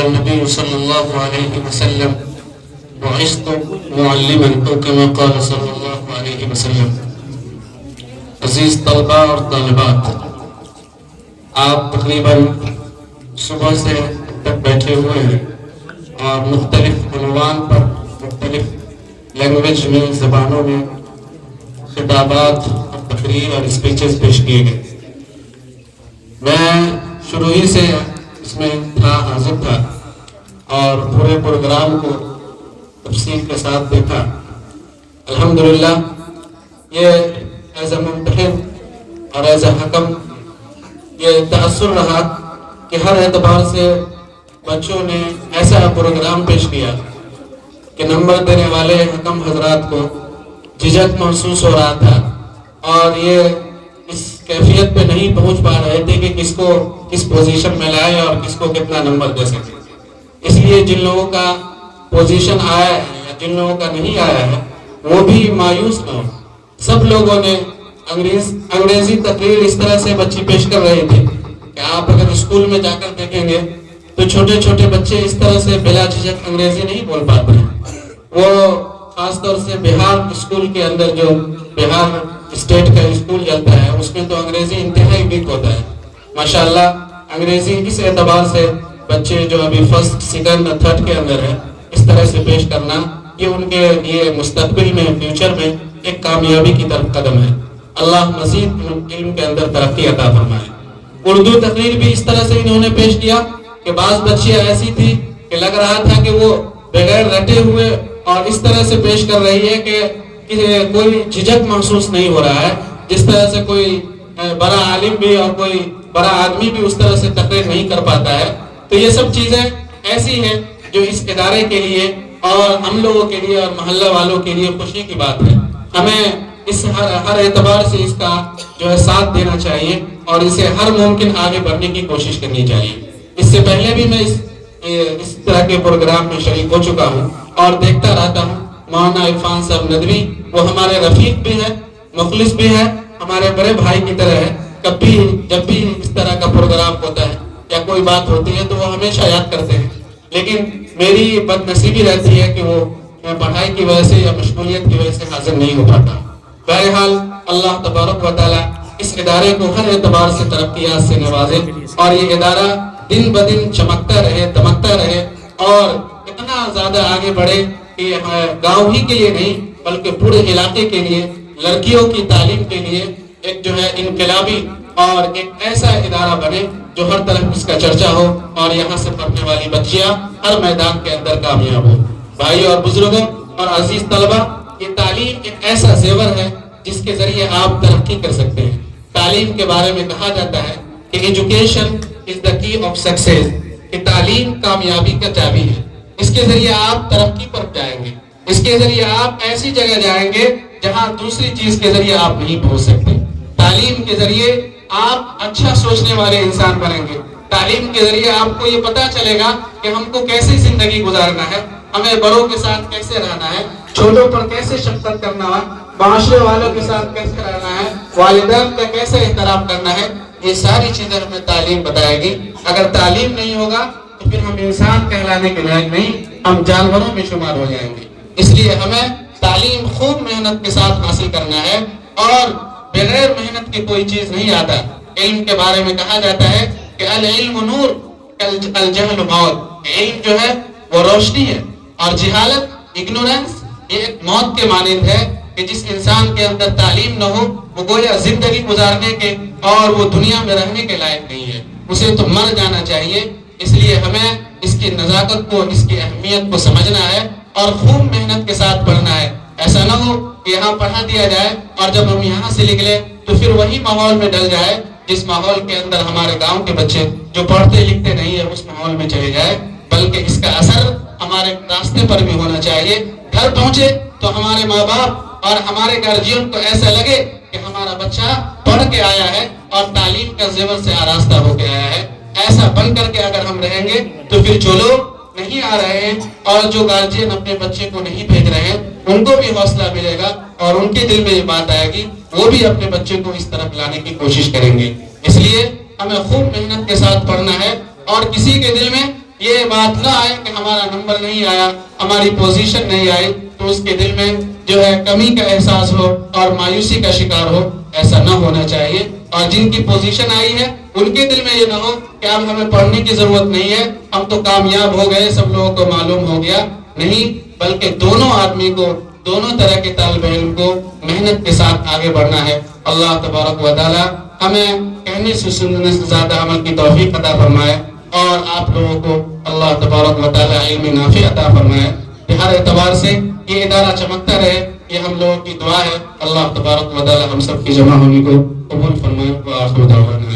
النبي صلى الله عليه وسلم بعثت معلما أو كما قال صلى الله عليه وسلم. عزیز طلبہ اور طالبات، آپ تقریباً صبح سے تک بیٹھے ہوئے ہیں اور مختلف عنوان پر مختلف لینگویج میں، زبانوں میں خطابات اور تقریر اور اسپیچز پیش کیے گئے. میں شروع ہی سے اس میں حاضر تھا اور پورے پروگرام کو تفصیل کے ساتھ دیکھا. الحمدللہ یہ ایز اے ممتحن اور ایز اے حکم یہ تأثر رہا کہ ہر اعتبار سے بچوں نے ایسا پروگرام پیش کیا کہ نمبر دینے والے حکم حضرات کو جھجک محسوس ہو رہا تھا اور یہ اس کیفیت پہ نہیں پہنچ پا رہے تھے کہ کس کو کس پوزیشن میں لائے اور کس کو کتنا نمبر دے سکے. اس لیے جن لوگوں کا پوزیشن آیا ہے یا جن لوگوں کا نہیں آیا ہے وہ بھی مایوس نہ ہو. سب لوگوں نے انگریزی تقریر اس طرح سے بچے پیش کر رہے تھے کہ آپ اگر اسکول میں جا کر دیکھیں گے تو چھوٹے چھوٹے بچے اس طرح سے بلا جھجک انگریزی نہیں بول پاتے ہیں. وہ خاص طور سے بہار اسکول کے اندر جو بہار اسٹیٹ کا اسکول چلتا ہے اس میں تو انگریزی انتہائی ویک ہوتا ہے. ماشاءاللہ انگریزی اس اعتبار سے بچے جو ابھی فرسٹ سیکنڈ تھرڈ کے اندر ہے اس طرح سے پیش کرنا یہ ان کے لیے مستقبل میں فیوچر میں ایک کامیابی کی طرف قدم ہے. اللہ مزید علم کے اندر ترقی عطا فرمائے. اردو تقریر بھی اس طرح سے انہوں نے پیش کیا کہ بعض بچیاں ایسی تھی کہ لگ رہا تھا کہ وہ بغیر رٹے ہوئے اور اس طرح سے پیش کر رہی ہے کہ کوئی جھجک محسوس نہیں ہو رہا ہے، جس طرح سے کوئی بڑا عالم بھی اور کوئی بڑا آدمی بھی اس طرح سے تقریر نہیں کر پاتا ہے. تو یہ سب چیزیں ایسی ہیں جو اس ادارے کے لیے اور ہم لوگوں کے لیے اور محلہ والوں کے لیے خوشی کی بات ہے. ہمیں اس ہر اعتبار سے اس کا جو ہے ساتھ دینا چاہیے اور اسے ہر ممکن آگے بڑھنے کی کوشش کرنی چاہیے. اس سے پہلے بھی میں اس طرح کے پروگرام میں شریک ہو چکا ہوں اور دیکھتا رہتا ہوں. مولانا عرفان صاحب ندوی وہ ہمارے رفیق بھی ہیں، مخلص بھی ہیں، ہمارے بڑے بھائی کی طرح ہے. کبھی جب بھی اس طرح کا پروگرام ہوتا ہے یا کوئی بات ہوتی ہے تو وہ ہمیشہ یاد کرتے ہیں. لیکن میری بد نصیبی رہتی ہے کہ وہ پڑھائی کی وجہ سے یا مشغولیت کی وجہ سے حاضر نہیں ہو پاتا. بہرحال اللہ تبارک و تعالی اس ادارے کو ہر اعتبار سے ترقیات سے نوازے اور یہ ادارہ دن بدن چمکتا رہے، دمکتا رہے اور اتنا زیادہ آگے بڑھے کہ گاؤں ہی کے لیے نہیں بلکہ پورے علاقے کے لیے لڑکیوں کی تعلیم کے لیے ایک جو ہے انقلابی اور ایک ایسا ادارہ بنے جو ہر طرف اس کا چرچا ہو اور یہاں سے پڑھنے والی بچیاں ہر میدان کے اندر کامیاب ہو. بھائی اور بزرگوں اور عزیز طلبہ، یہ تعلیم ایک ایسا زیور ہے جس کے ذریعے آپ ترقی کر سکتے ہیں. تعلیم کے بارے میں کہا جاتا ہے کہ ایجوکیشن از دا کی آف سکسیس، کہ تعلیم کامیابی کا چابی ہے. اس کے ذریعے آپ ترقی پر جائیں گے، اس کے ذریعے آپ ایسی جگہ جائیں گے جہاں دوسری چیز کے ذریعے آپ نہیں پہنچ سکتے. تعلیم کے ذریعے آپ اچھا سوچنے والے انسان بنیں گے. تعلیم کے ذریعے آپ کو یہ پتا چلے گا کہ ہم کو کیسے زندگی گزارنا ہے، ہمیں بڑوں کے ساتھ کیسے رہنا ہے، چھوٹوں پر کیسے شفقت کرنا ہے، معاشرے والوں کے ساتھ کیسے رہنا ہے، والدین کا کیسے احترام کرنا ہے. یہ ساری چیزیں ہمیں تعلیم بتائے گی. اگر تعلیم نہیں ہوگا تو پھر ہم انسان کہلانے کے لائق نہیں، ہم جانوروں میں شمار ہو جائیں گے. اس لیے ہمیں تعلیم خوب محنت کے ساتھ حاصل کرنا ہے اور بغیر محنت کی کوئی چیز نہیں آتا. علم کے بارے میں کہا جاتا ہے کہ العلم نور الجہل موت. علم جو ہے وہ روشنی ہے اور جہالت اگنورنس یہ ایک موت کے مانند ہے کہ جس انسان کے اندر تعلیم نہ ہو وہ گویا زندگی گزارنے کے اور وہ دنیا میں رہنے کے لائق نہیں ہے، اسے تو مر جانا چاہیے. اس لیے ہمیں اس کی نزاکت کو، اس کی اہمیت کو سمجھنا ہے اور خوب محنت کے ساتھ پڑھنا ہے. ایسا نہ ہو کہ یہاں پڑھا دیا جائے اور جب ہم یہاں سے نکلے تو پھر وہی ماحول میں ڈل جائے جس ماحول کے اندر ہمارے گاؤں کے بچے جو پڑھتے لکھتے نہیں ہیں اس ماحول میں چلے جائے. بلکہ اس کا اثر ہمارے راستے پر بھی ہونا چاہیے. گھر پہنچے تو ہمارے ماں باپ اور ہمارے گارجین کو ایسا لگے کہ ہمارا بچہ پڑھ کے آیا ہے اور تعلیم کا زیور سے آراستہ ہو کے آیا ہے. ایسا بن کر کے اگر ہم رہیں گے تو پھر جو لوگ نہیں آ رہے ہیں اور جو گارجین اپنے بچے کو نہیں بھیج رہے ہیں ان کو بھی حوصلہ ملے گا اور ان کے دل میں یہ بات آئے گی، وہ بھی اپنے بچے کو اس طرف لانے کی کوشش کریں گے. اس لیے ہمیں خوب محنت کے ساتھ پڑھنا ہے اور کسی کے دل میں یہ بات نہ آئے کہ ہمارا نمبر نہیں آیا، ہماری پوزیشن نہیں آئی، تو اس کے دل میں جو ہے کمی کا احساس ہو اور مایوسی کا شکار ہو، ایسا نہ ہونا چاہیے۔ اور جن کی پوزیشن آئی ہے ان کے دل میں یہ نہ ہو کہ اب ہمیں پڑھنے کی ضرورت نہیں ہے، ہم تو کامیاب ہو گئے، سب لوگوں کو معلوم ہو گیا، نہیں، بلکہ دونوں آدمی کو، دونوں طرح کے طالب علم کو محنت کے ساتھ آگے بڑھنا ہے۔ اللہ تبارک و تعالی ہمیں کہنے سے سننے سے زیادہ عمل کی توفیق عطا فرمائے، اور آپ لوگوں کو اللہ تبارک و تعالی علم نافع عطا فرمائے، کہ ہر اعتبار سے یہ ادارہ چمکتا رہے، یہ ہم لوگوں کی دعا ہے۔ اللہ تبارک و تعالی ہم سب کی جمع ہونے کو قبول فرمائے۔ وآخر دعوانا